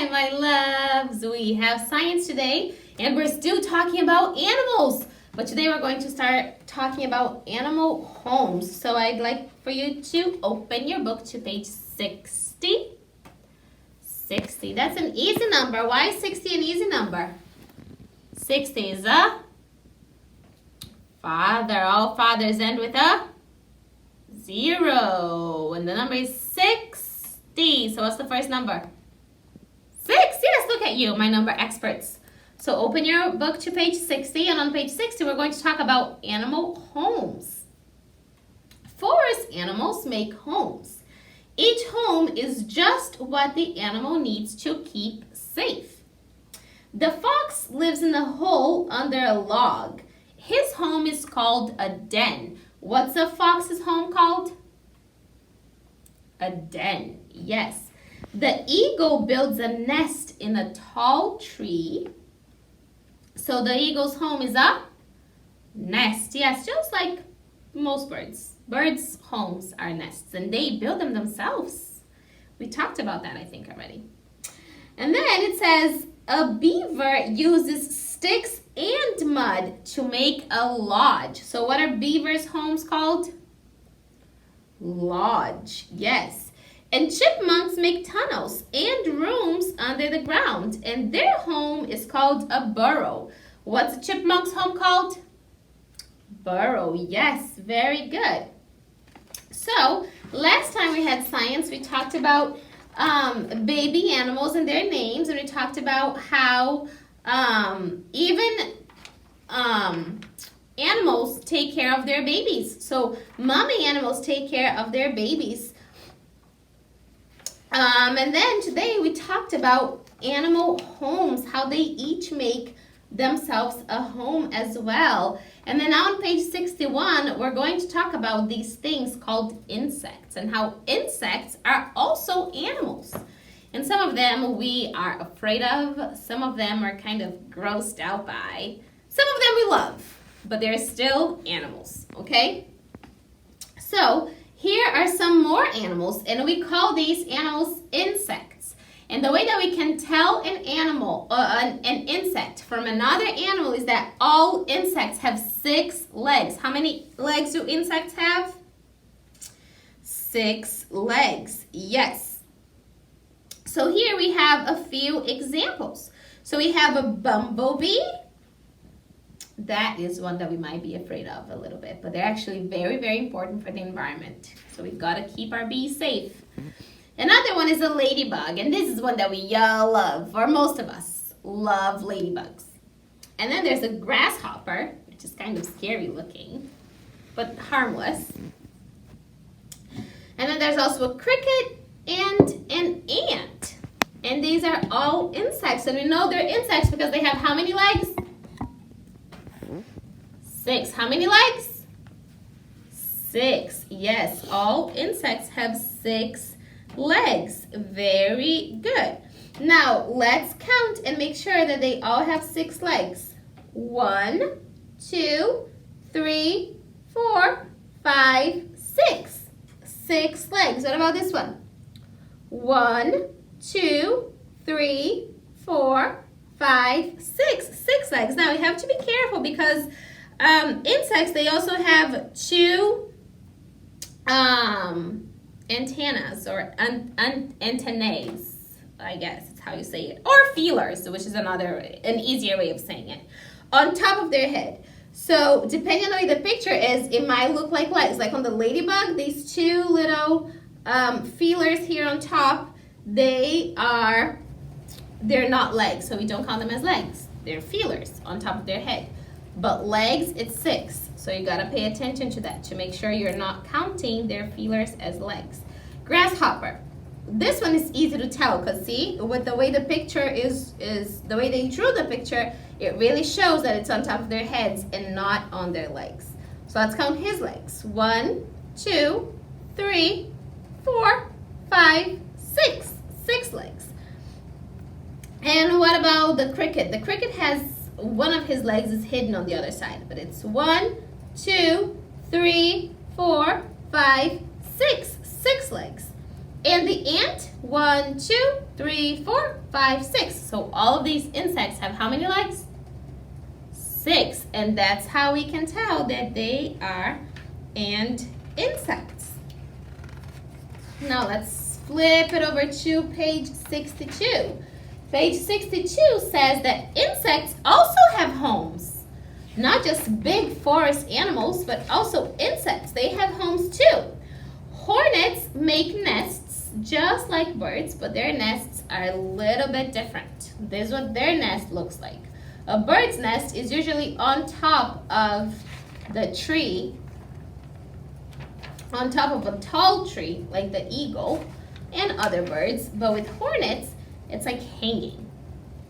Hi, my loves. We have science today, and we're still talking about animals. But today we're going to start talking about animal homes. So I'd like for you to open your book to page 60. 60. That's an easy number. Why is 60 an easy number? 60 is a father. All fathers end with a 0. And the number is 60. So what's the first number? 6. Yes, look at you, my number experts. So open your book to page 60, and on page 60 we're going to talk about animal homes. Forest animals make homes. Each home is just what the animal needs to keep safe. The fox lives in a hole under a log. His home is called a den. What's a fox's home called? A den, yes. The eagle builds a nest in a tall tree. So the eagle's home is a nest. Yes, just like most birds. Birds' homes are nests, and they build them themselves. We talked about that, I think, already. And then it says, a beaver uses sticks and mud to make a lodge. So what are beavers' homes called? Lodge, yes. And chipmunks make tunnels and rooms under the ground, and their home is called a burrow. What's a chipmunk's home called? Burrow, yes, very good. So, last time we had science, we talked about baby animals and their names, and we talked about how animals take care of their babies. So, mommy animals take care of their babies. And then today we talked about animal homes, how they each make themselves a home as well. And then on page 61, we're going to talk about these things called insects and how insects are also animals. And some of them we are afraid of, some of them are kind of grossed out by, some of them we love, but they're still animals, okay? So, here are some more animals, and we call these animals insects. And the way that we can tell an animal, an insect from another animal is that all insects have 6 legs. How many legs do insects have? 6 legs, yes. So here we have a few examples. So we have a bumblebee. That is one that we might be afraid of a little bit, but they're actually very, very important for the environment. So we've got to keep our bees safe. Another one is a ladybug, and this is one that we all love, or most of us love ladybugs. And then there's a grasshopper, which is kind of scary looking, but harmless. And then there's also a cricket and an ant. And these are all insects, and we know they're insects because they have how many legs? 6. How many legs? 6. Yes, all insects have 6 legs. Very good. Now, let's count and make sure that they all have 6 legs. 1, 2, 3, 4, 5, 6. 6 legs. What about this one? 1, 2, 3, 4, 5, 6. 6 legs. Now, we have to be careful because insects, they also have 2 antennas or antennae, I guess is how you say it, or feelers, which is an easier way of saying it, on top of their head. So depending on the way the picture is, it might look like legs. Like on the ladybug, these 2 little feelers here on top, they're not legs, so we don't count them as legs. They're feelers on top of their head. But legs, it's 6. So you gotta pay attention to that to make sure you're not counting their feelers as legs. Grasshopper. This one is easy to tell because see, with the way the picture is the way they drew the picture, it really shows that it's on top of their heads and not on their legs. So let's count his legs. 1, 2, 3, 4, 5, 6. 6 legs. And what about the cricket? The cricket has one of his legs is hidden on the other side, but it's 1, 2, 3, 4, 5, 6. 6 legs. And the ant, 1, 2, 3, 4, 5, 6. So all of these insects have how many legs? 6. And that's how we can tell that they are ant insects. Now let's flip it over to page 62. Page 62 says that insects also have homes. Not just big forest animals, but also insects. They have homes too. Hornets make nests just like birds, but their nests are a little bit different. This is what their nest looks like. A bird's nest is usually on top of the tree, on top of a tall tree, like the eagle and other birds. But with hornets, it's like hanging,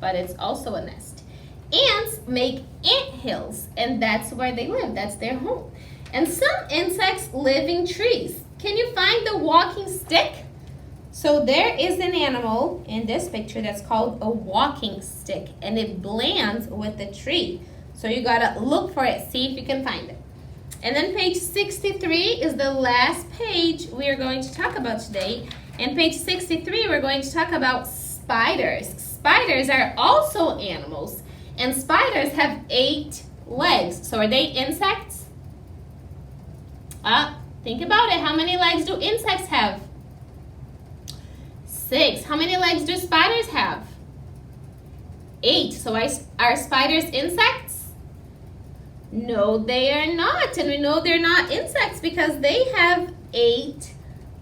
but it's also a nest. Ants make ant hills, and that's where they live. That's their home. And some insects live in trees. Can you find the walking stick? So there is an animal in this picture that's called a walking stick, and it blends with the tree. So you gotta look for it, see if you can find it. And then page 63 is the last page we are going to talk about today. In page 63, we're going to talk about spiders. Spiders are also animals, and spiders have 8 legs. So are they insects? Think about it. How many legs do insects have? 6. How many legs do spiders have? 8. So are spiders insects? No, they are not. And we know they're not insects because they have 8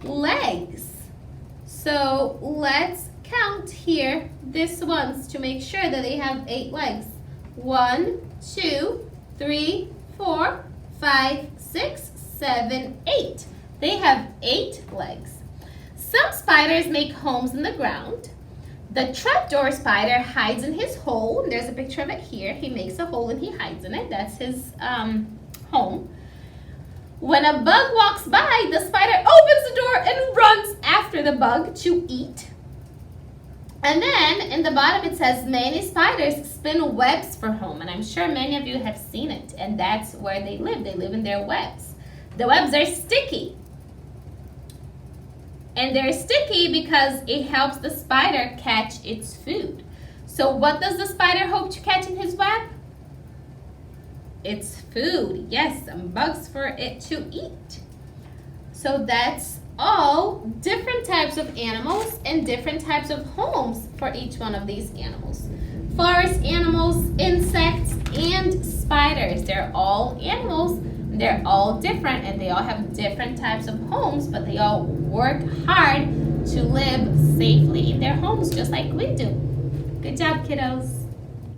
legs. So let's count here this ones to make sure that they have 8 legs. 1, 2, 3, 4, 5, 6, 7, 8. They have 8 legs. Some spiders make homes in the ground. The trapdoor spider hides in his hole. There's a picture of it here. He makes a hole and he hides in it. That's his home. When a bug walks by, the spider opens the door and runs after the bug to eat. And then in the bottom it says many spiders spin webs for home. And I'm sure many of you have seen it. And that's where they live. They live in their webs. The webs are sticky. And they're sticky because it helps the spider catch its food. So what does the spider hope to catch in his web? It's food. Yes, some bugs for it to eat. So that's all different types of animals and different types of homes for each one of these animals. Forest animals, insects, and spiders. They're all animals. They're all different and they all have different types of homes, but they all work hard to live safely in their homes just like we do. Good job, kiddos.